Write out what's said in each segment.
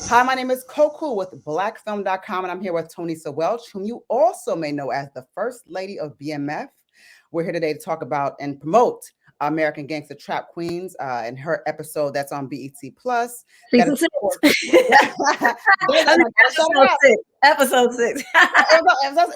Hi, my name is Coco with blackfilm.com, and I'm here with Tonesa Welch, whom you also may know as the First Lady of BMF. We're here today to talk about and promote American Gangster Trap Queens and her episode that's on BET Plus. That Season is, 6. I mean, episode 6.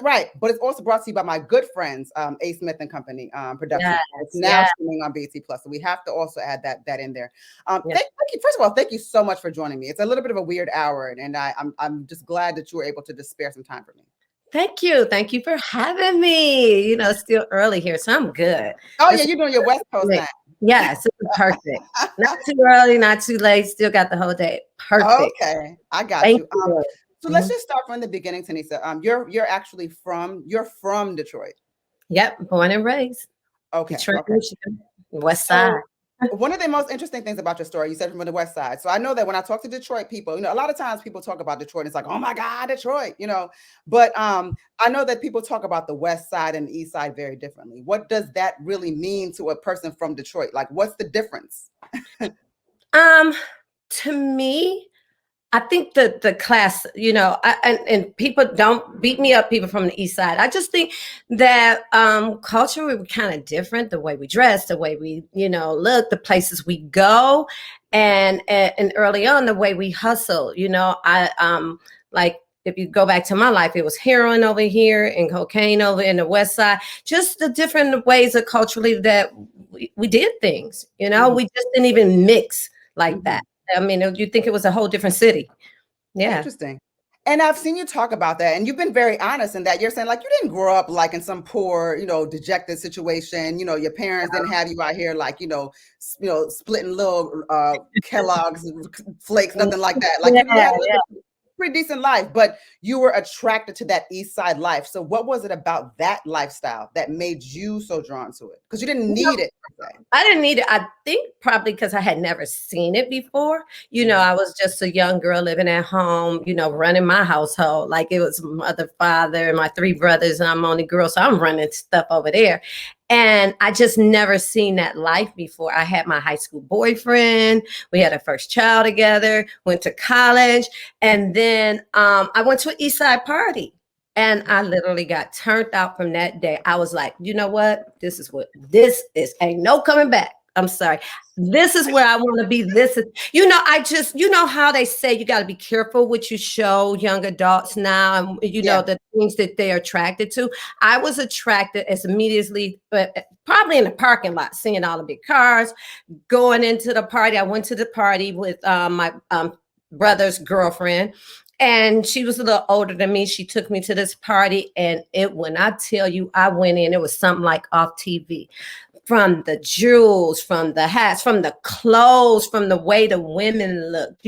right, but it's also brought to you by my good friends, A. Smith and Company Production. Yes, it's now streaming on BET Plus, so we have to also add that in there. Yes. Thank you. First of all, thank you so much for joining me. It's a little bit of a weird hour, and I'm just glad that you were able to just spare some time for me. Thank you for having me. You know, it's still early here, so I'm good. Oh yeah, you're doing your West Coast thing. Yes, it's perfect. Not too early, not too late. Still got the whole day. Perfect. Okay, I got you. So let's just start from the beginning, Tonesa. You're actually from Detroit. Yep, born and raised. Okay, Detroit, Michigan, West Side. One of the most interesting things about your story, you said from the West Side. So I know that when I talk to Detroit people, a lot of times people talk about Detroit, and it's like, oh my God, Detroit, But I know that people talk about the West Side and the East Side very differently. What does that really mean to a person from Detroit? Like, what's the difference? To me, I think the class, and people don't beat me up, people from the East Side. I just think that culturally we're kind of different, the way we dress, the way we, look, the places we go, and early on, the way we hustle. Like if you go back to my life, it was heroin over here and cocaine over in the West Side. Just the different ways of culturally that we did things. We just didn't even mix like that. I mean, you think it was a whole different city. Yeah. Interesting. And I've seen you talk about that, and you've been very honest in that. You're saying like you didn't grow up like in some poor, dejected situation. Your parents didn't have you out here like, splitting little Kellogg's flakes, nothing like that. Like you had a pretty decent life, but you were attracted to that East Side life. So what was it about that lifestyle that made you so drawn to it? Because you didn't need it. I didn't need it. I think probably because I had never seen it before. I was just a young girl living at home, running my household. Like it was mother, father, and my 3 brothers, and I'm only girl. So I'm running stuff over there. And I just never seen that life before. I had my high school boyfriend. We had our first child together, went to college. And then I went to an East Side party. And I literally got turned out from that day. I was like, you know what? This is. Ain't no coming back. I'm sorry. This is where I want to be. This is, how they say you got to be careful what you show young adults now. And, the things that they're attracted to. I was attracted as immediately, probably in the parking lot, seeing all the big cars, going into the party. I went to the party with my brother's girlfriend. And she was a little older than me. She took me to this party. And when I tell you, I went in, it was something like off TV. From the jewels, from the hats, from the clothes, from the way the women looked,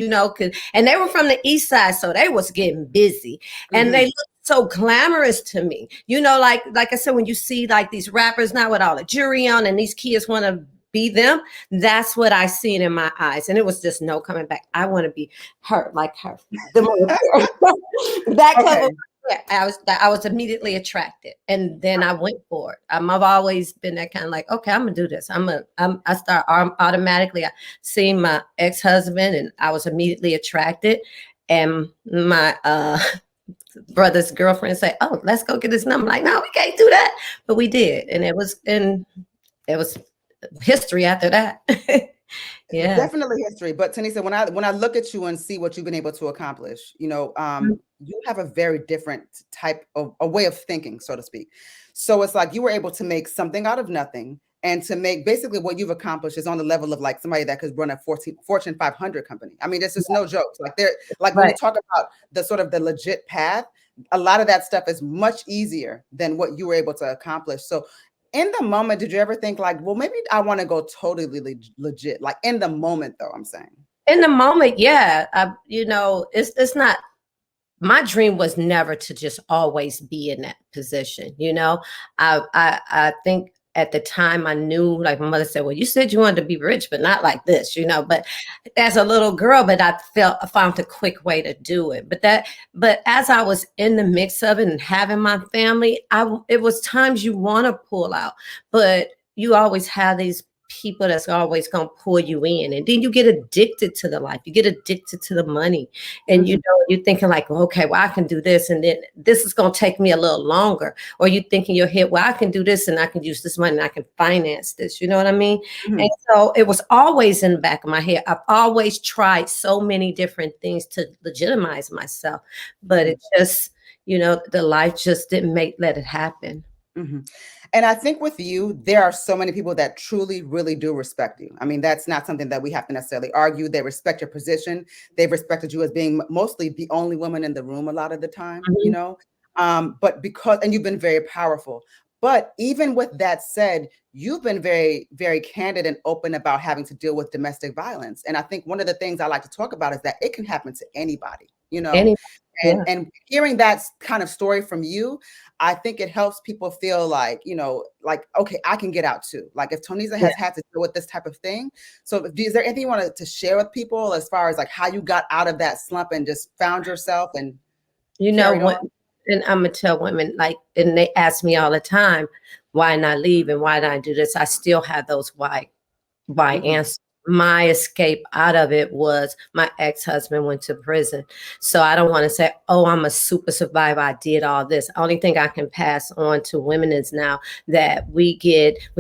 and they were from the East Side, so they was getting busy. And they looked so glamorous to me. Like I said, when you see like these rappers now with all the jewelry on and these kids want to be them, that's what I seen in my eyes. And it was just no coming back. I want to be her, like her. That couple. Yeah, I was immediately attracted, and then I went for it. I've always been that kind of like, okay, I'm gonna do this. I start automatically. I seen my ex-husband, and I was immediately attracted. And my brother's girlfriend said, "Oh, let's go get this number." I'm like, no, we can't do that, but we did, and it was history after that. Yeah, definitely history. But Tonesa, when I look at you and see what you've been able to accomplish, you have a very different type of a way of thinking, so to speak. So it's like you were able to make something out of nothing, and to make basically what you've accomplished is on the level of like somebody that could run a Fortune 500 company. I mean, it's just no jokes. Like when you talk about the sort of the legit path, a lot of that stuff is much easier than what you were able to accomplish. So in the moment, did you ever think like, well, maybe I want to go totally legit? Like in the moment, though, I'm saying. In the moment, yeah. It's not. My dream was never to just always be in that position. I think at the time I knew, like my mother said, well, you said you wanted to be rich, but not like this, but as a little girl, but I found a quick way to do it. But as I was in the mix of it and having my family, it was times you want to pull out, but you always have these people that's always going to pull you in. And then you get addicted to the life. You get addicted to the money. And you know, you're thinking like, okay, well, I can do this. And then this is going to take me a little longer. Or you think in your head, well, I can do this and I can use this money and I can finance this. You know what I mean? And so it was always in the back of my head. I've always tried so many different things to legitimize myself, but it just, you know, the life just didn't let it happen. And I think with you, there are so many people that truly, really do respect you. I mean, that's not something that we have to necessarily argue. They respect your position. They've respected you as being mostly the only woman in the room a lot of the time, you know, but and you've been very powerful. But even with that said, you've been very, very candid and open about having to deal with domestic violence. And I think one of the things I like to talk about is that it can happen to anybody, you know, and hearing that kind of story from you, I think it helps people feel like, you know, like, okay, I can get out too. Like if Tonesa has had to deal with this type of thing. So is there anything you wanted to share with people as far as like how you got out of that slump and just found yourself and you know what? And I'm gonna tell women like, and they ask me all the time, why not leave and why not do this? I still have those why answers. My escape out of it was my ex-husband went to prison. So I don't want to say, oh, I'm a super survivor. I did all this. Only thing I can pass on to women is now that we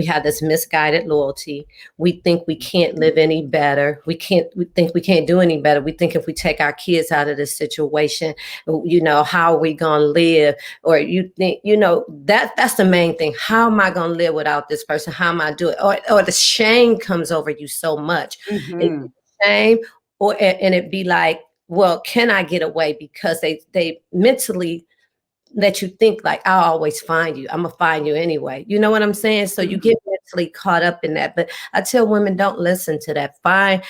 have this misguided loyalty. We think we can't live any better. We think we can't do any better. We think if we take our kids out of this situation, you know, how are we going to live? Or you think, you know, that's the main thing. How am I going to live without this person? How am I doing? Or the shame comes over you so much. Shame, and it'd be like, well, can I get away? Because they mentally let you think like, I'll always find you. I'm gonna find you anyway. You know what I'm saying? So you get mentally caught up in that. But I tell women, don't listen to that. Find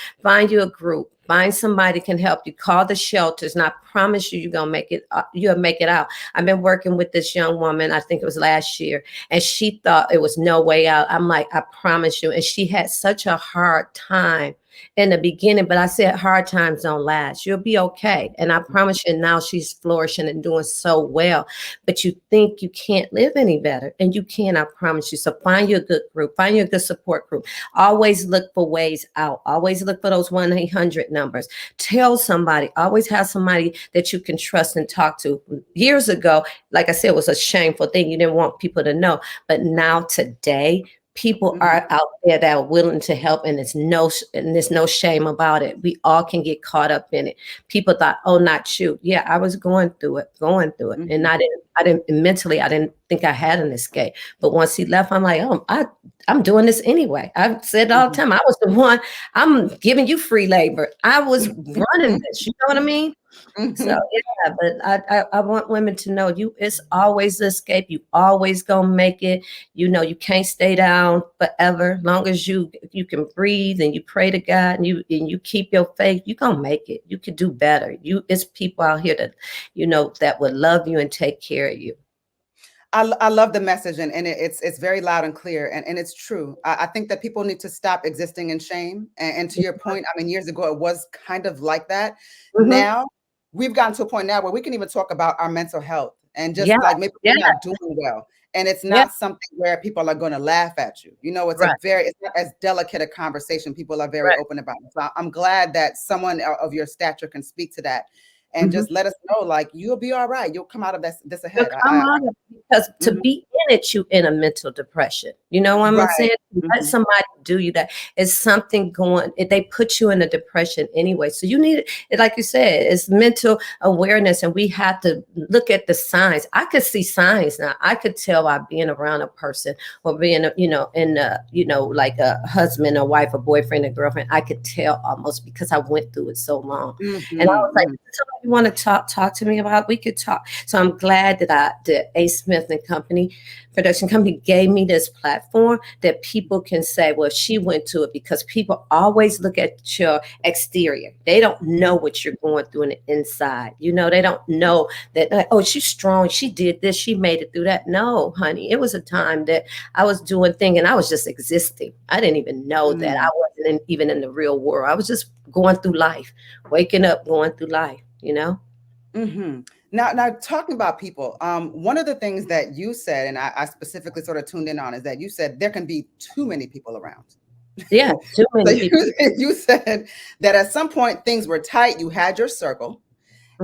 you a group. Find somebody can help you. Call the shelters. And I promise you, you're gonna make it. You'll make it out. I've been working with this young woman. I think it was last year, and she thought it was no way out. I'm like, I promise you. And she had such a hard time in the beginning, but I said hard times don't last. You'll be okay. And I promise you, now she's flourishing and doing so well. But you think you can't live any better, and you can. I promise you. So find you a good group. Find you a good support group. Always look for ways out. Always look for those 1-800 numbers. Tell somebody. Always have somebody that you can trust and talk to. Years ago, like I said, it was a shameful thing. You didn't want people to know. But now today, people are out there that are willing to help, and there's no shame about it. We all can get caught up in it. People thought, oh, not you. Yeah, I was going through it, and I didn't mentally. I didn't think I had an escape. But once he left, I'm like, oh, I'm doing this anyway. I've said all the time, I was the one. I'm giving you free labor. I was running this. You know what I mean? So yeah, but I want women to know it's always the escape. You always gonna make it. You know, you can't stay down forever. Long as you can breathe and you pray to God and you keep your faith, you gonna make it. You can do better. It's people out here that, you know, that would love you and take care of you. I love the message, and it's very loud and clear, and it's true. I think that people need to stop existing in shame. And to your point, I mean, years ago it was kind of like that. Now we've gotten to a point now where we can even talk about our mental health and just like maybe we're not doing well, and it's not something where people are going to laugh at you. You know, it's it's not as delicate a conversation. People are very open about it. So I'm glad that someone of your stature can speak to that. And just let us know, like, you'll be all right. You'll come out of this ahead. Because to be in it, you in a mental depression. You know what I'm saying? Let somebody do you that. It's something going. They put you in a depression anyway. So you need it, like you said, it's mental awareness, and we have to look at the signs. I could see signs now. I could tell by being around a person or being, like a husband, a wife, a boyfriend, a girlfriend. I could tell almost because I went through it so long, and I was like, you want to talk to me about, we could talk. So I'm glad that the A. Smith and Company production company gave me this platform that people can say, well, she went to it, because people always look at your exterior. They don't know what you're going through in the inside. You know, they don't know that, like, oh, she's strong. She did this. She made it through that. No, honey, it was a time that I was doing things and I was just existing. I didn't even know that I wasn't even in the real world. I was just going through life, waking up, going through life. You know? Now talking about people, one of the things that you said, and I specifically sort of tuned in on, is that you said there can be too many people around. Yeah, too So many people. you said that at some point things were tight, you had your circle,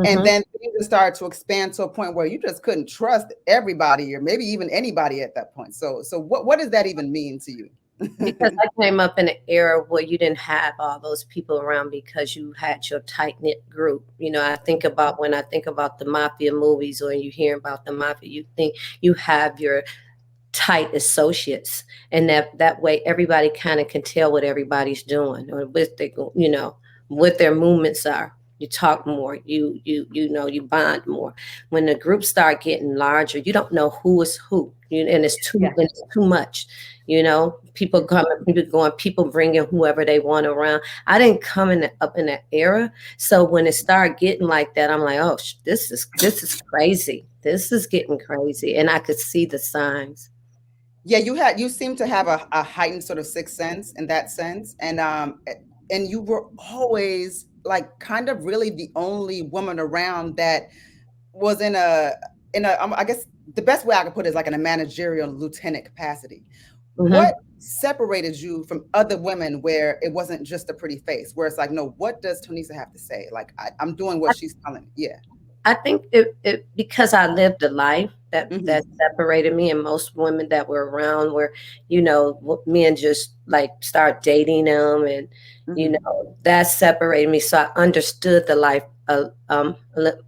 and Hmm. then things just started to expand to a point where you just couldn't trust everybody or maybe even anybody at that point. So what does that even mean to you? Because I came up in an era where you didn't have all those people around because you had your tight knit group. You know, I think about when I think about the mafia movies or you hear about the mafia, you think you have your tight associates, and that way everybody kind of can tell what everybody's doing or what they, you know, what their movements are. You talk more, you know, you bond more. When the groups start getting larger, you don't know who is who, and Yeah. it's too much. You know, people coming, people going, people bringing whoever they want around. I didn't come up in that era, so when it started getting like that, I'm like, oh, this is crazy. This is getting crazy, and I could see the signs. Yeah, you seem to have a heightened sort of sixth sense in that sense. And you were always like kind of really the only woman around that was in a I guess the best way I could put it is like in a managerial lieutenant capacity. What Hmm. separated you from other women where it wasn't just a pretty face, where it's like, no, what does Tonesa have to say? Like I'm doing what she's telling me. Yeah. I think it because I lived a life that Hmm. separated me, and most women that were around were, you know, men just like start dating them, and you Hmm. know that separated me. So I understood the life a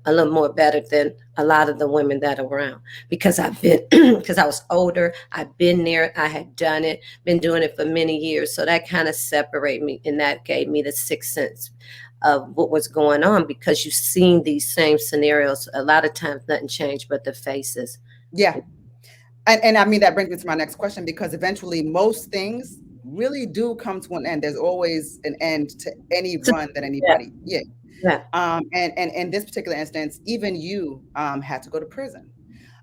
little more better than a lot of the women that are around because I've been because I was older. I've been there. I had done it, been doing it for many years. So that kind of separated me, and that gave me the sixth sense of what was going on because you've seen these same scenarios. A lot of times nothing changed but the faces. Yeah. And I mean, that brings me to my next question, because eventually most things really do come to an end. There's always an end to any run that Yeah, anybody, yeah. yeah, And in this particular instance, even you had to go to prison.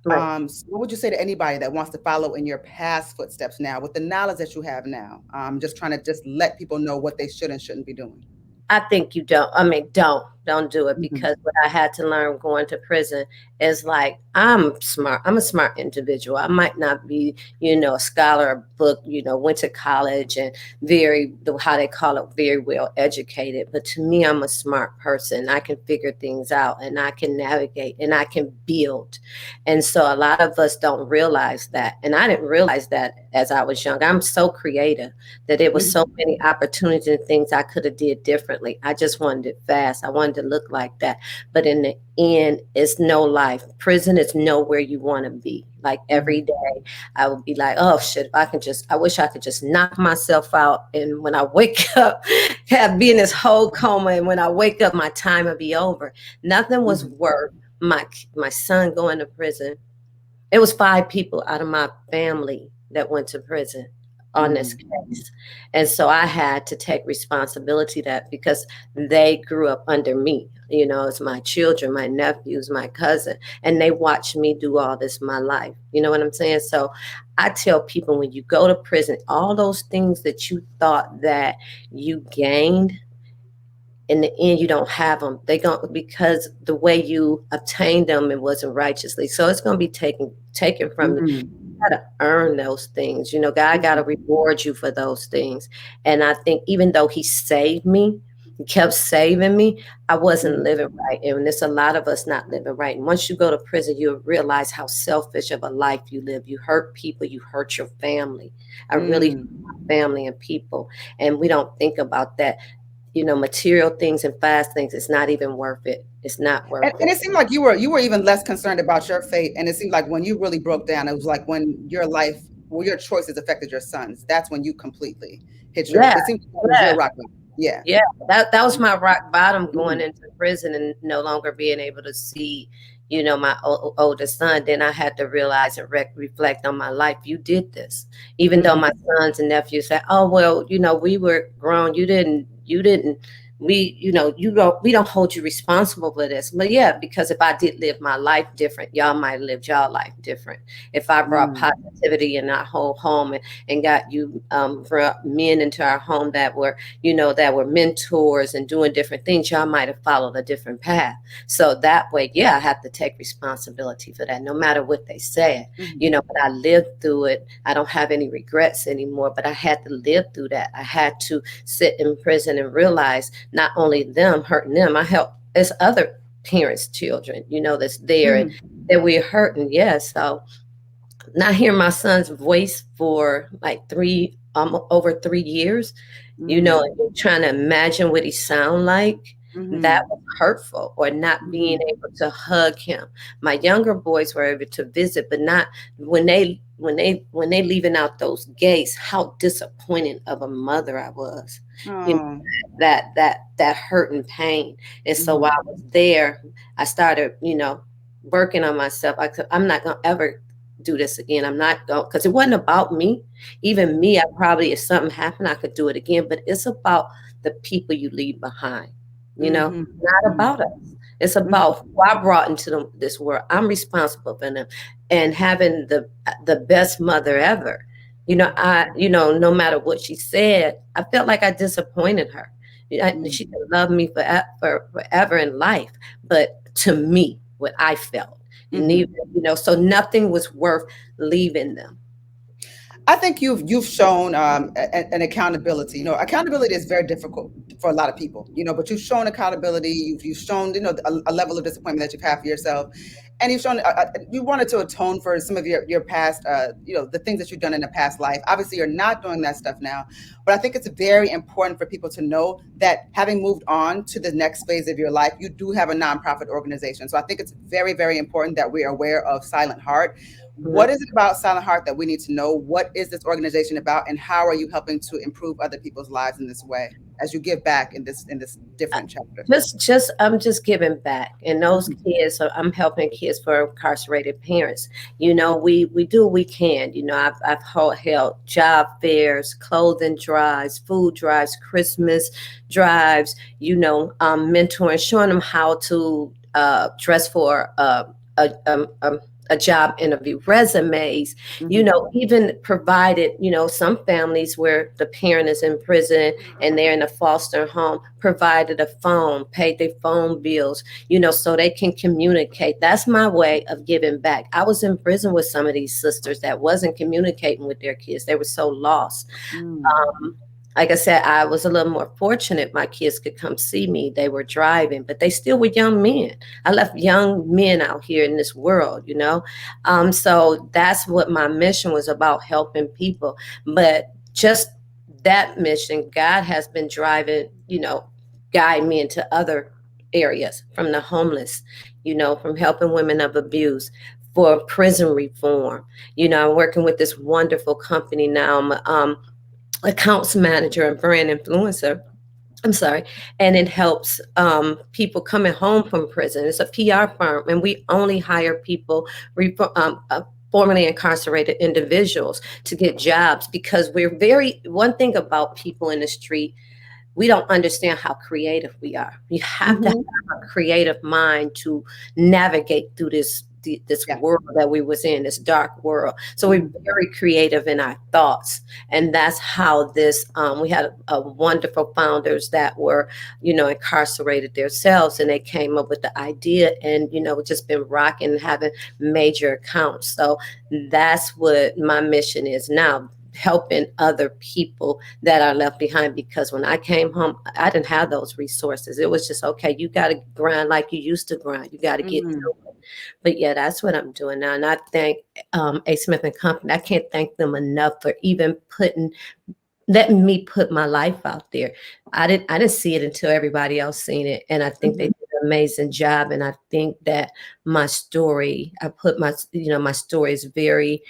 right. So what would you say to anybody that wants to follow in your past footsteps now with the knowledge that you have now? Just trying to just let people know what they should and shouldn't be doing. I think you don't. I mean, don't do it Mhm. because what I had to learn going to prison is like I'm smart. I'm a smart individual. I might not be, you know, a scholar, a book, you know, went to college and how they call it, very well educated. But to me, I'm a smart person. I can figure things out and I can navigate and I can build. And so a lot of us don't realize that. And I didn't realize that as I was young. I'm so creative that there was so Mhm. many opportunities and things I could have did differently. I just wanted it fast. I wanted to look like that. But in the end, it's no life. Prison is nowhere you want to be. Like every Mhm. day, I would be like, oh shit, if I can just, I wish I could just knock myself out. And when I wake up, be in this whole coma. And when I wake up, my time will be over. Nothing was Mhm. worth my son going to prison. It was 5 people out of my family that went to prison on this Mhm. case. And so I had to take responsibility that because they grew up under me. You know, it's my children, my nephews, my cousin, and they watched me do all this my life. You know what I'm saying? So I tell people when you go to prison, all those things that you thought that you gained in the end you don't have them. They don't, because the way you obtained them, it wasn't righteously, so it's going to be taken from you. Mhm. You got to earn those things. You know, God got to Mhm. reward you for those things. And I think even though he saved me, he kept saving me, I wasn't Mhm. living right. And there's a lot of us not living right. And once you go to prison, you'll realize how selfish of a life you live. You hurt people, you hurt your family. I really hurt Mm. my family and people, and we don't think about that. You know, material things and fast things, it's not even worth it. It's not worth And it. it seemed like you were even less concerned about your fate. And it seemed like when you really broke down, it was like when your life, well, your choices affected your sons. That's when you completely hit your. Yeah, It seemed like that was yeah, your rock bottom. Yeah. yeah. That was my rock bottom, going Mhm. into prison and no longer being able to see, you know, my oldest son. Then I had to realize and reflect on my life. You did this, even though my Mhm. sons and nephews said, "Oh well, you know, we were grown. You didn't." we don't hold you responsible for this. But yeah, because if I did live my life different, y'all might live y'all life different. If I brought positivity in our whole home, and got you brought men into our home that were, that were mentors and doing different things, y'all might have followed a different path. So that way, yeah, I have to take responsibility for that, no matter what they said. But I lived through it. I don't have any regrets anymore, but I had to live through that. I had to sit in prison and realize not only them hurting them, I help as other parents' children, that's there and that we're hurting. Yeah. So not hearing my son's voice for like over 3 years, and trying to imagine what he sound like. That was hurtful, or not being able to hug him. My younger boys were able to visit, but not when they leaving out those gates. How disappointing of a mother I was. That hurt and pain. And so while I was there, I started, working on myself. I'm not gonna ever do this again. I'm not going, because it wasn't about me. Even me, I probably, if something happened, I could do it again. But it's about the people you leave behind. Not about us. It's about who I brought into this world. I'm responsible for them, and having the best mother ever. No matter what she said, I felt like I disappointed her. She could love me forever in life, but to me, what I felt, and even, so nothing was worth leaving them. I think you've shown an accountability. Accountability is very difficult for a lot of people. But you've shown accountability. You've shown a level of disappointment that you've had for yourself, and you've shown you wanted to atone for some of your past, the things that you've done in the past life. Obviously, you're not doing that stuff now, but I think it's very important for people to know that having moved on to the next phase of your life, you do have a nonprofit organization. So I think it's very, very important that we are aware of Sylent Heart. What is it about Sylent Heart that we need to know? What is this organization about, and how are you helping to improve other people's lives in this way as you give back in this different chapter? I'm just giving back, and those kids. I'm helping kids for incarcerated parents. We do what we can. I've held job fairs, clothing drives, food drives, Christmas drives. Mentoring, showing them how to dress for a job interview, resumes, even provided, some families where the parent is in prison and they're in a foster home, provided a phone, paid their phone bills, so they can communicate. That's my way of giving back. I was in prison with some of these sisters that wasn't communicating with their kids. They were so lost. Like I said, I was a little more fortunate. My kids could come see me. They were driving, but they still were young men. I left young men out here in this world, So that's what my mission was about, helping people. But just that mission, God has been driving, guide me into other areas, from the homeless, from helping women of abuse, for prison reform. I'm working with this wonderful company now. I'm accounts manager and brand influencer. And it helps people coming home from prison. It's a PR firm, and we only hire people, formerly incarcerated individuals, to get jobs, because one thing about people in the street, we don't understand how creative we are. You have to have a creative mind to navigate through this world that we was in, this dark world. So we're very creative in our thoughts. And that's how this, we had a wonderful founders that were, incarcerated themselves, and they came up with the idea, and, just been rocking and having major accounts. So that's what my mission is now, helping other people that are left behind. Because when I came home, I didn't have those resources. It was just, okay, you got to grind like you used to grind. You got to get through it. But yeah, that's what I'm doing now. And I thank A. Smith and Company. I can't thank them enough for even letting me put my life out there. I didn't see it until everybody else seen it. And I think they did an amazing job. And I think that my story, my story is very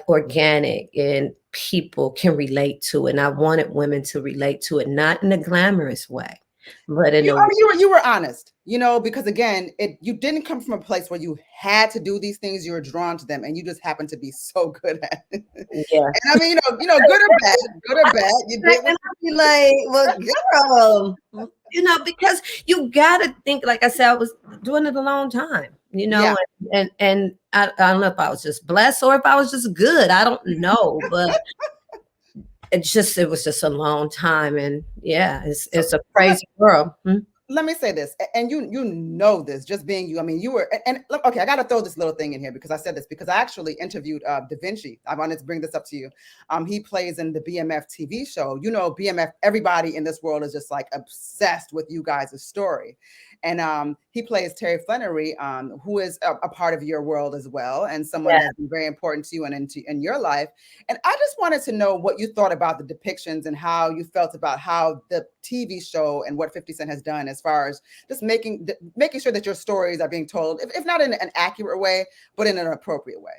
organic, and people can relate to it. And I wanted women to relate to it, not in a glamorous way, but in you were honest, because again, you didn't come from a place where you had to do these things. You were drawn to them, and you just happened to be so good at it. Yeah. And I mean, good or bad, you did. And I'd be like, well, girl, you know, because you gotta think, like I said, I was doing it a long time, you know, and I don't know if I was just blessed or if I was just good. I don't know, but it was just a long time, and yeah, it's a crazy world. Let me say this, and you know this, just being you. I mean, you were, and look, okay, I got to throw this little thing in here because I said this because I actually interviewed Da Vinci. I wanted to bring this up to you. He plays in the BMF TV show. You know, BMF. Everybody in this world is just like obsessed with you guys' story, and he plays Terry Flannery, who is a part of your world as well, and someone that's been very important to you and in your life. And I just wanted to know what you thought about the depictions and how you felt about how the TV show and what 50 Cent has done as far as just making sure that your stories are being told, if not in an accurate way, but in an appropriate way.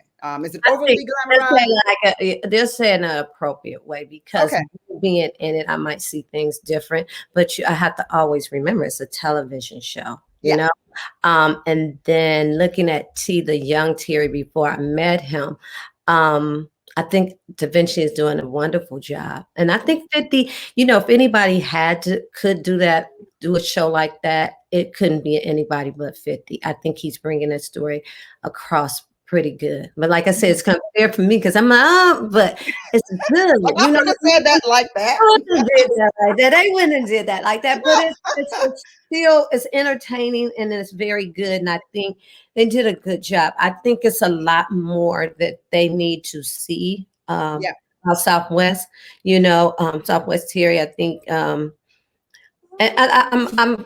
Is it overly glamorized? They're saying an appropriate way because being in it, I might see things different. But I have to always remember it's a television show, you know. And then looking at the young Terry before I met him, I think Da Vinci is doing a wonderful job. And I think 50, you know, if anybody could do a show like that, it couldn't be anybody but 50. I think he's bringing that story across pretty good. But like I said, it's kind of fair for me because I'm like, but it's good. Like, you know, I said that like that. I wouldn't have did that like that. They wouldn't have did that like that. But it's entertaining and it's very good. And I think they did a good job. I think it's a lot more that they need to see. Southwest, you know, Southwest Terry. I think and I'm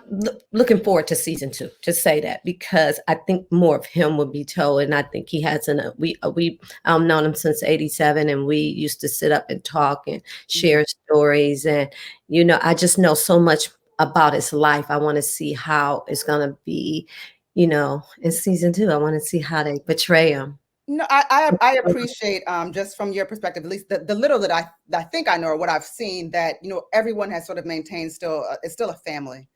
looking forward to season 2. To say that because I think more of him will be told, and I think he has I've known him since '87, and we used to sit up and talk and share stories, and you know, I just know so much about his life. I want to see how it's gonna be, you know, in season 2. I want to see how they portray him. No, I appreciate just from your perspective, at least the little that I think I know or what I've seen, that you know everyone has sort of maintained it's still a family.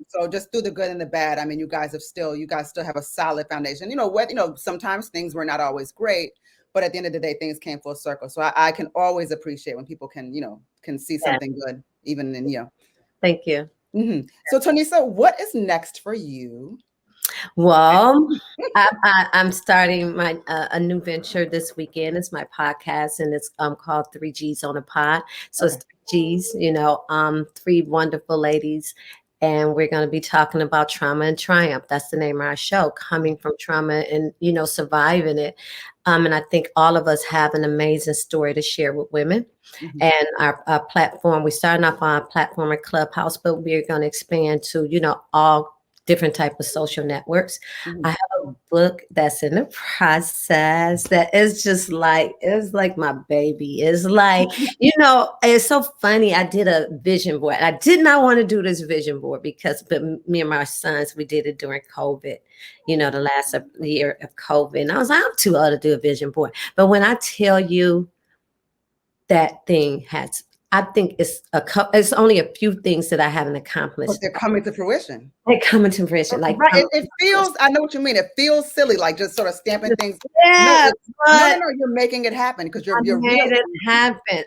So just through the good and the bad, I mean, you guys still have a solid foundation. You know, sometimes things were not always great, but at the end of the day, things came full circle. So I can always appreciate when people can see something good, even in. Thank you. So Tonesa, what is next for you? Well, I'm starting a new venture this weekend. It's my podcast, and it's called 3 G's on a Pod. So it's 3 G's, you know, 3 wonderful ladies, and we're going to be talking about trauma and triumph. That's the name of our show, coming from trauma and, you know, surviving it. And I think all of us have an amazing story to share with women. And our platform, we started off on our platform at Clubhouse, but we're going to expand to, you know, all different type of social networks. I have a book that's in the process that is just like, it's like my baby. It's like, you know, it's so funny. I did a vision board. I did not want to do this vision board but me and my sons, we did it during COVID, you know, the last year of COVID. And I was like, I'm too old to do a vision board. But when I tell you that thing I think it's only a few things that I haven't accomplished. But they're coming to fruition. They're coming to fruition. Like it feels, I know what you mean. It feels silly, like just sort of stamping things. Yeah, no, you're making it happen because you're made it happen.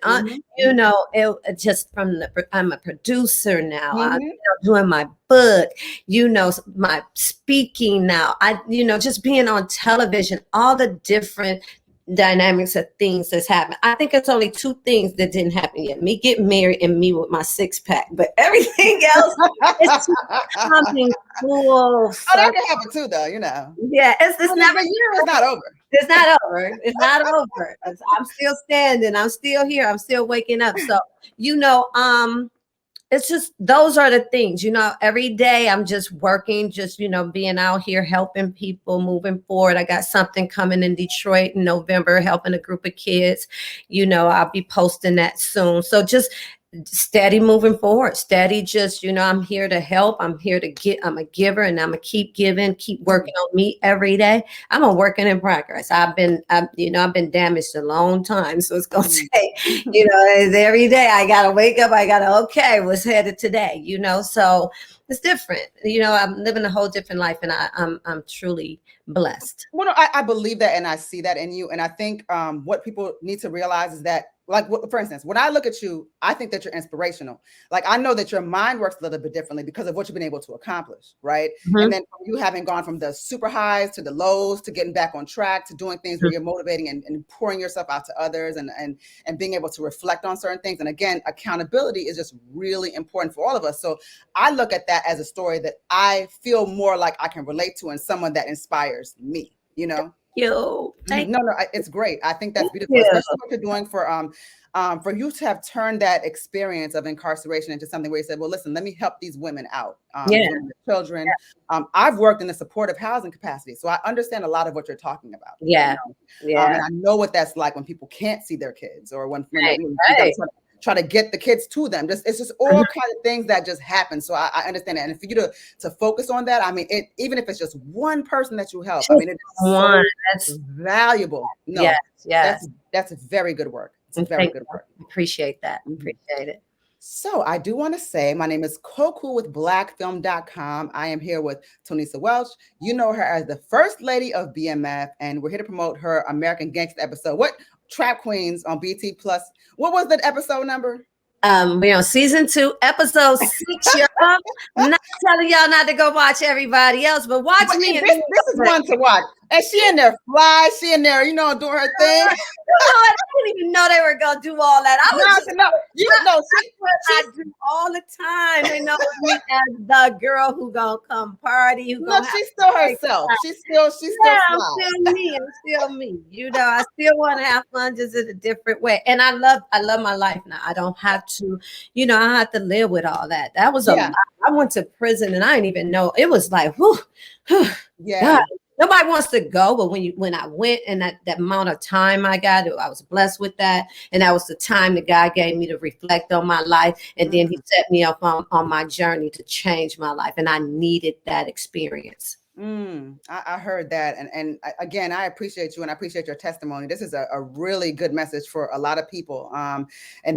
You know, it just I'm a producer now. I'm doing my book, you know, my speaking now. You know, just being on television, all the different dynamics of things that's happened. I think it's only 2 things that didn't happen yet. Me getting married and me with my 6-pack, but everything else is something cool. Oh, that can happen too, though, you know. Yeah, it's never it's not over. It's not over. It's not over. I'm still standing. I'm still here. I'm still waking up. So, you know, it's just, those are the things, you know, every day I'm just working, just, you know, being out here, helping people, moving forward. I got something coming in Detroit in November, helping a group of kids, you know, I'll be posting that soon. So just steady moving forward, steady, just, you know, I'm here to help. I'm here to I'm a giver, and I'm gonna keep giving, keep working on me every day. I'm a working in progress. I've been damaged a long time. So it's going to take, you know, every day I got to wake up. I got to, okay, what's headed today, you know? So it's different. You know, I'm living a whole different life, and I'm truly blessed. Well, I believe that, and I see that in you. And I think what people need to realize is that like for instance, when I look at you, I think that you're inspirational. Like I know that your mind works a little bit differently because of what you've been able to accomplish, right? And then you having gone from the super highs to the lows to getting back on track to doing things where you're motivating and pouring yourself out to others and being able to reflect on certain things. And again, accountability is just really important for all of us. So I look at that as a story that I feel more like I can relate to and someone that inspires me, you know? It's great. I think that's beautiful, especially what you're doing for you to have turned that experience of incarceration into something where you said, well, listen, let me help these women out, the children. I've worked in the supportive housing capacity, so I understand a lot of what you're talking about. You know? And I know what that's like when people can't see their kids or when you try to get the kids to them. It's just all kind of things that just happen. So I understand that. And for you to focus on that, I mean, even if it's just one person that you help, I mean, it's so valuable. No, that's very good work. It's very good work. Appreciate that. Appreciate it. So I do want to say my name is Coco with blackfilm.com. I am here with Tonesa Welch. You know her as the First Lady of BMF, and we're here to promote her American Gangsta episode. What Trap Queens on BT Plus. What was that episode number? We're on season 2, episode 6. I'm not telling y'all not to go watch everybody else, but watch me. This is one to watch. And she in there she in there, doing her thing. I didn't even know they were gonna do all that. I do all the time. They know me as the girl who gonna come party. She's still herself. She's still I'm still me. I still want to have fun, just in a different way. And I love my life now. I don't have to, I don't have to live with all that. That was a lot. I went to prison and I didn't even know. It was like, whew, God. Nobody wants to go, but when I went and that amount of time I got, I was blessed with that. And that was the time that God gave me to reflect on my life. And then he set me up on my journey to change my life. And I needed that experience. I heard that. And again, I appreciate you and I appreciate your testimony. This is a really good message for a lot of people. And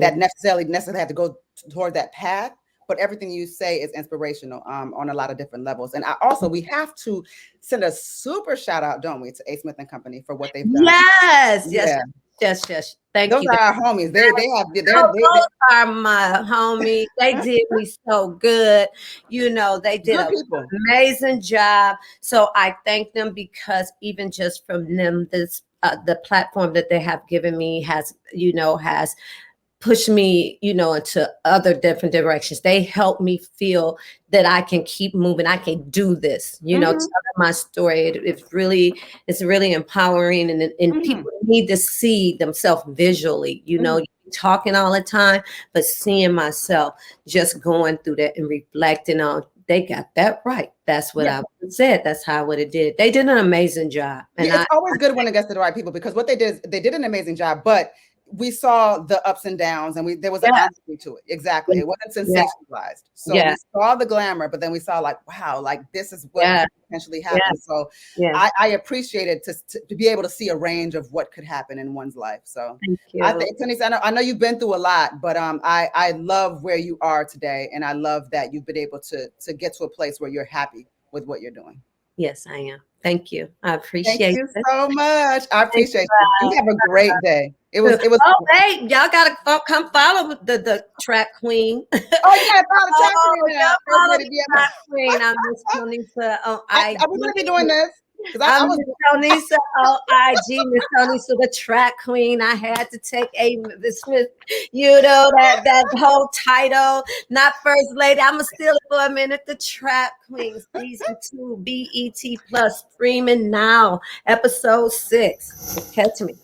that necessarily have to go toward that path. But everything you say is inspirational on a lot of different levels. And we have to send a super shout out, don't we, to A. Smith and Company for what they've done. Yes. Thank you. Those are our homies. Those are my homies. They did me so good. They did an amazing job. So I thank them because even just from them, the platform that they have given me has push me, into other different directions. They help me feel that I can keep moving. I can do this, telling my story. It's really empowering and people need to see themselves visually, talking all the time, but seeing myself just going through that and reflecting on, they got that right. That's what I said. That's how I would have did. They did an amazing job. And it's always good when it gets to the right people, because what they did is they did an amazing job, but we saw the ups and downs, and there was an honesty to it. Exactly. It wasn't sensationalized. So we saw the glamour, but then we saw like, wow, like this is what could potentially happen. So I appreciate it to be able to see a range of what could happen in one's life. So thank you. Tonesa, I know you've been through a lot, but I love where you are today. And I love that you've been able to get to a place where you're happy with what you're doing. Yes, I am. Thank you. I appreciate it. Thank you so much. I appreciate you. You have a great day. It was. Oh, hey, y'all gotta come follow the track queen. Oh yeah, follow the track queen. I'm Miss Tonesa on IG. Are we gonna be doing this? I'm Miss Tonesa on IG. Miss Tonesa, the track queen. I had to take that whole title, not First Lady. I'ma steal it for a minute. The track queen, season 2, BET Plus, streaming now, episode 6. Catch me.